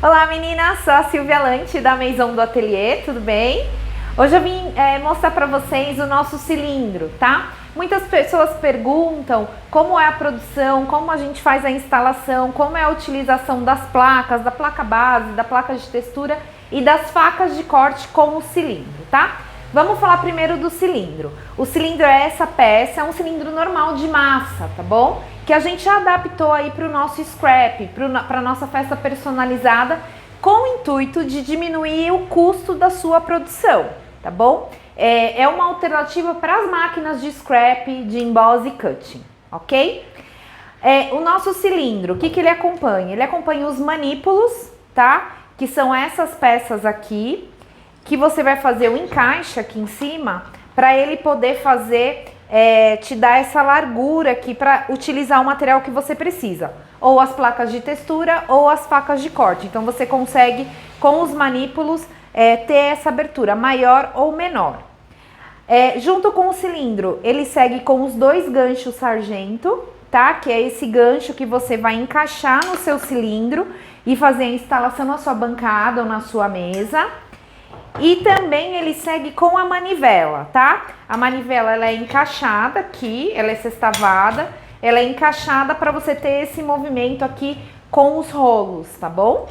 Olá meninas, sou a Silvia Lante da Maison do Atelier, tudo bem? Hoje eu vim mostrar para vocês o nosso cilindro, tá? Muitas pessoas perguntam como é a produção, como a gente faz a instalação, como é a utilização das placas, da placa base, da placa de textura e das facas de corte com o cilindro, tá? Vamos falar primeiro do cilindro. O cilindro é essa peça, é um cilindro normal de massa, tá bom? Que a gente adaptou aí para o nosso scrap, para a nossa festa personalizada, com o intuito de diminuir o custo da sua produção, tá bom? É uma alternativa para as máquinas de scrap, de emboss e cutting, ok? O nosso cilindro, o que ele acompanha? Ele acompanha os manípulos, tá? Que são essas peças aqui, que você vai fazer o encaixe aqui em cima, para ele poder fazer, te dar essa largura aqui para utilizar o material que você precisa. Ou as placas de textura ou as facas de corte. Então você consegue, com os manípulos, ter essa abertura maior ou menor. Junto com o cilindro, ele segue com os dois ganchos sargento, tá? Que é esse gancho que você vai encaixar no seu cilindro e fazer a instalação na sua bancada ou na sua mesa. E também ele segue com a manivela, tá? A manivela ela é encaixada aqui, ela é sextavada, ela é encaixada para você ter esse movimento aqui com os rolos, tá bom?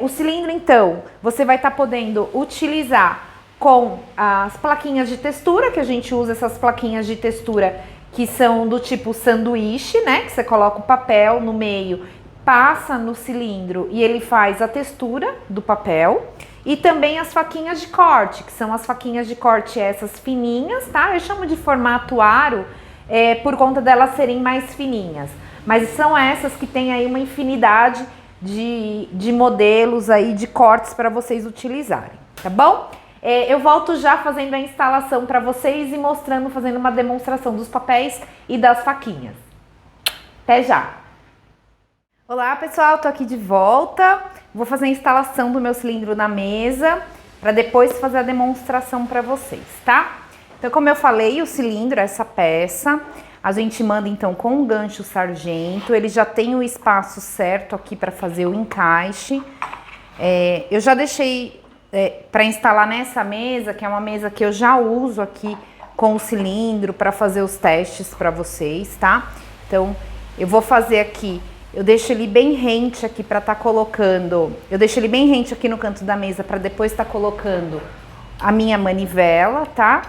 O cilindro, então, você vai estar podendo utilizar com as plaquinhas de textura, que a gente usa essas plaquinhas de textura que são do tipo sanduíche, né? Que você coloca o papel no meio, passa no cilindro e ele faz a textura do papel. E também as faquinhas de corte, que são as faquinhas de corte essas fininhas, tá? Eu chamo de formato aro, por conta delas serem mais fininhas. Mas são essas que tem aí uma infinidade de modelos aí, de cortes para vocês utilizarem, tá bom? Eu volto já fazendo a instalação para vocês e mostrando, fazendo uma demonstração dos papéis e das faquinhas. Até já! Olá pessoal, tô aqui de volta. Vou fazer a instalação do meu cilindro na mesa para depois fazer a demonstração para vocês, tá? Então, como eu falei, o cilindro é essa peça. A gente manda então com um gancho sargento. Ele já tem o espaço certo aqui para fazer o encaixe. Eu já deixei para instalar nessa mesa, que é uma mesa que eu já uso aqui com o cilindro para fazer os testes para vocês, tá? Então, eu vou fazer aqui. Eu deixo ele bem rente aqui para estar colocando, eu deixo ele bem rente aqui no canto da mesa para depois estar colocando a minha manivela, tá?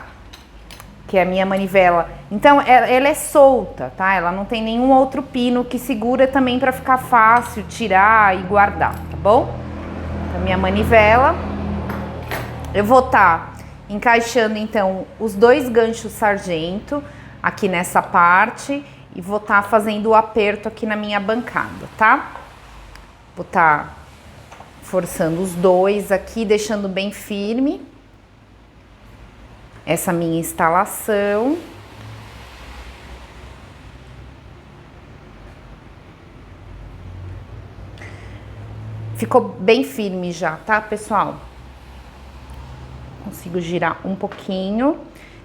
Que é a minha manivela. Então, ela é solta, tá? Ela não tem nenhum outro pino que segura também para ficar fácil tirar e guardar, tá bom? A minha manivela. Eu vou estar encaixando, então, os dois ganchos sargento aqui nessa parte. E vou estar fazendo o aperto aqui na minha bancada, tá? Vou estar forçando os dois aqui, deixando bem firme essa minha instalação. Ficou bem firme já, tá, pessoal? Consigo girar um pouquinho.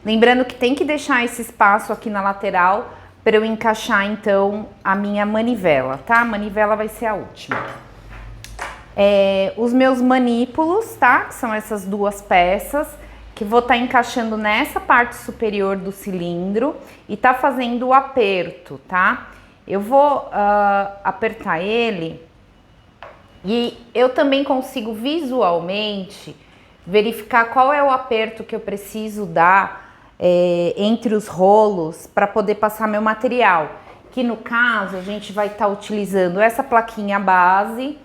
Lembrando que tem que deixar esse espaço aqui na lateral para eu encaixar, então, a minha manivela, tá? A manivela vai ser a última. Os meus manípulos, tá? Que são essas duas peças, que vou estar encaixando nessa parte superior do cilindro e tá fazendo o aperto, tá? Eu vou apertar ele e eu também consigo visualmente verificar qual é o aperto que eu preciso dar entre os rolos para poder passar meu material, que no caso a gente vai estar utilizando essa plaquinha base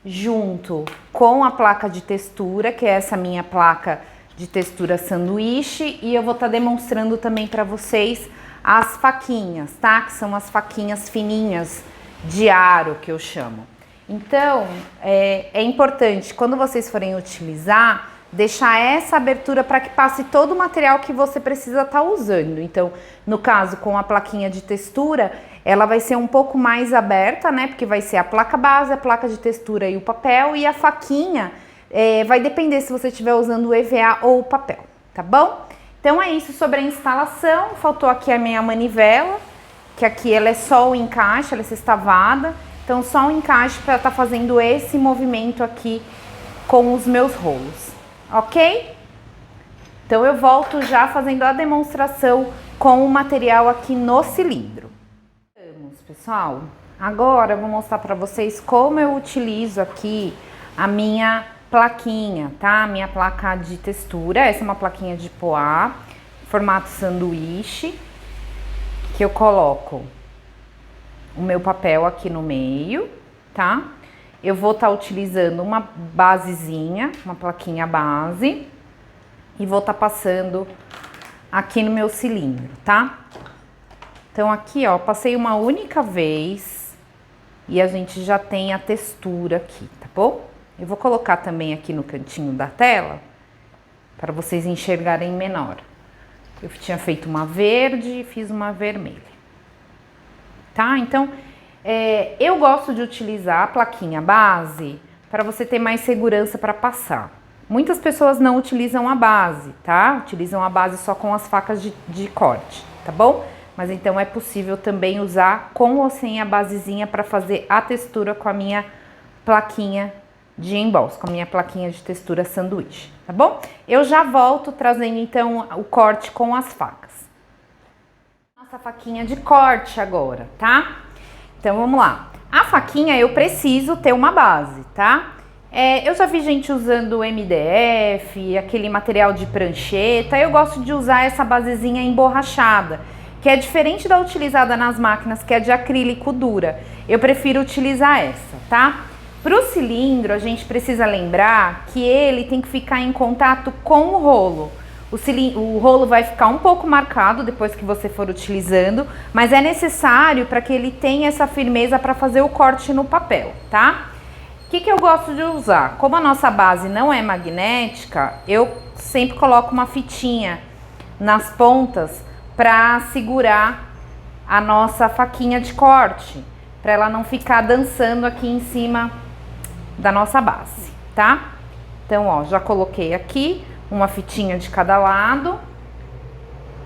junto com a placa de textura, que é essa minha placa de textura sanduíche, e eu vou estar demonstrando também para vocês as faquinhas, tá? Que são as faquinhas fininhas de aro que eu chamo. Então, é importante quando vocês forem utilizar, deixar essa abertura para que passe todo o material que você precisa estar usando. Então, no caso, com a plaquinha de textura, ela vai ser um pouco mais aberta, né? Porque vai ser a placa base, a placa de textura e o papel. E a faquinha vai depender se você estiver usando o EVA ou o papel, tá bom? Então é isso sobre a instalação. Faltou aqui a minha manivela, que aqui ela é só o encaixe, ela é sextavada. Então só um encaixe para estar fazendo esse movimento aqui com os meus rolos, ok? Então eu volto já fazendo a demonstração com o material aqui no cilindro. Vamos, pessoal. Agora eu vou mostrar para vocês como eu utilizo aqui a minha plaquinha, tá? Minha placa de textura. Essa é uma plaquinha de poá, formato sanduíche, que eu coloco o meu papel aqui no meio, tá? Eu vou estar utilizando uma basezinha, uma plaquinha base, e vou estar passando aqui no meu cilindro, tá? Então aqui, ó, passei uma única vez e a gente já tem a textura aqui, tá bom? Eu vou colocar também aqui no cantinho da tela para vocês enxergarem menor. Eu tinha feito uma verde e fiz uma vermelha. Tá? Então, eu gosto de utilizar a plaquinha base para você ter mais segurança para passar. Muitas pessoas não utilizam a base, tá? Utilizam a base só com as facas de corte, tá bom? Mas então é possível também usar com ou sem a basezinha para fazer a textura com a minha plaquinha de emboss, com a minha plaquinha de textura sanduíche, tá bom? Eu já volto trazendo então o corte com as facas. Nossa faquinha de corte agora, tá? Então vamos lá. A faquinha eu preciso ter uma base, tá? Eu já vi gente usando MDF, aquele material de prancheta. Eu gosto de usar essa basezinha emborrachada, que é diferente da utilizada nas máquinas, que é de acrílico dura. Eu prefiro utilizar essa, tá? Para o cilindro, a gente precisa lembrar que ele tem que ficar em contato com o rolo. O rolo vai ficar um pouco marcado depois que você for utilizando, mas é necessário para que ele tenha essa firmeza para fazer o corte no papel, tá? O que eu gosto de usar? Como a nossa base não é magnética, eu sempre coloco uma fitinha nas pontas para segurar a nossa faquinha de corte, para ela não ficar dançando aqui em cima da nossa base, tá? Então, ó, já coloquei aqui uma fitinha de cada lado.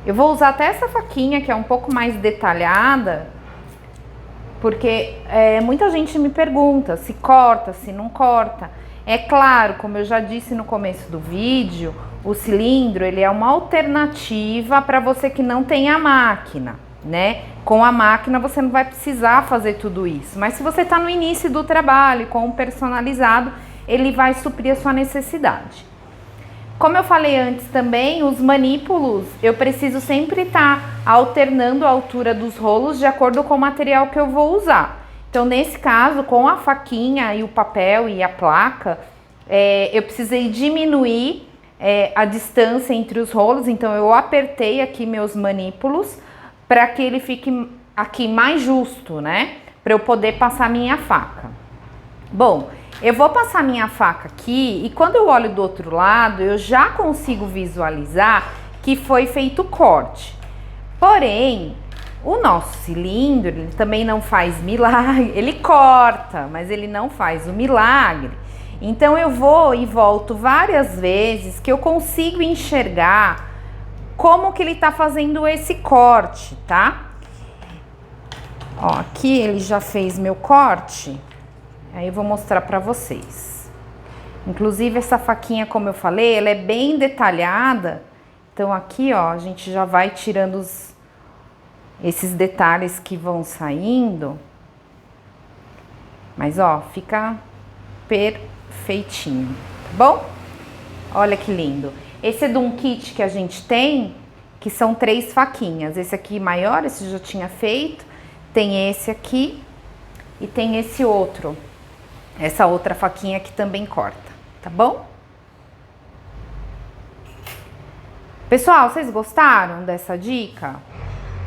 Eu vou usar até essa faquinha que é um pouco mais detalhada, porque muita gente me pergunta se corta, se não corta. É claro, como eu já disse no começo do vídeo, o cilindro ele é uma alternativa para você que não tem a máquina, né? Com a máquina você não vai precisar fazer tudo isso, mas se você está no início do trabalho com um personalizado, ele vai suprir a sua necessidade. Como eu falei antes também, os manípulos, eu preciso sempre estar alternando a altura dos rolos de acordo com o material que eu vou usar. Então, nesse caso, com a faquinha e o papel e a placa, eu precisei diminuir a distância entre os rolos. Então, eu apertei aqui meus manípulos para que ele fique aqui mais justo, né? Para eu poder passar minha faca. Bom, eu vou passar minha faca aqui e quando eu olho do outro lado, eu já consigo visualizar que foi feito o corte. Porém, o nosso cilindro, ele também não faz milagre, ele corta, mas ele não faz o milagre. Então eu vou e volto várias vezes que eu consigo enxergar como que ele tá fazendo esse corte, tá? Ó, aqui ele já fez meu corte. Aí eu vou mostrar pra vocês. Inclusive essa faquinha, como eu falei, ela é bem detalhada. Então aqui, ó, a gente já vai tirando esses detalhes que vão saindo. Mas, ó, fica perfeitinho, tá bom? Olha que lindo. Esse é de um kit que a gente tem, que são 3 faquinhas. Esse aqui maior, esse eu já tinha feito. Tem esse aqui e tem esse outro. Essa outra faquinha que também corta, tá bom? Pessoal, vocês gostaram dessa dica?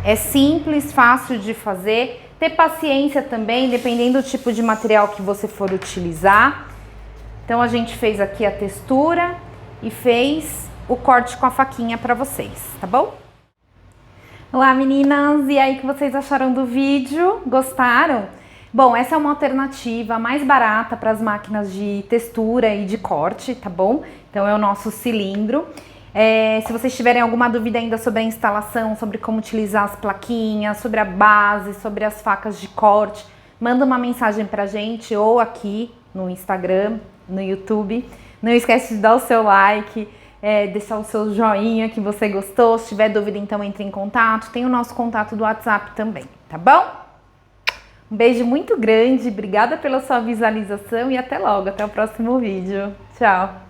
É simples, fácil de fazer. Ter paciência também, dependendo do tipo de material que você for utilizar. Então, a gente fez aqui a textura e fez o corte com a faquinha para vocês, tá bom? Olá, meninas! E aí, o que vocês acharam do vídeo? Gostaram? Bom, essa é uma alternativa mais barata para as máquinas de textura e de corte, tá bom? Então é o nosso cilindro. Se vocês tiverem alguma dúvida ainda sobre a instalação, sobre como utilizar as plaquinhas, sobre a base, sobre as facas de corte, manda uma mensagem pra gente ou aqui no Instagram, no YouTube. Não esquece de dar o seu like, deixar o seu joinha que você gostou. Se tiver dúvida, então entre em contato. Tem o nosso contato do WhatsApp também, tá bom? Um beijo muito grande, obrigada pela sua visualização e até logo, até o próximo vídeo. Tchau!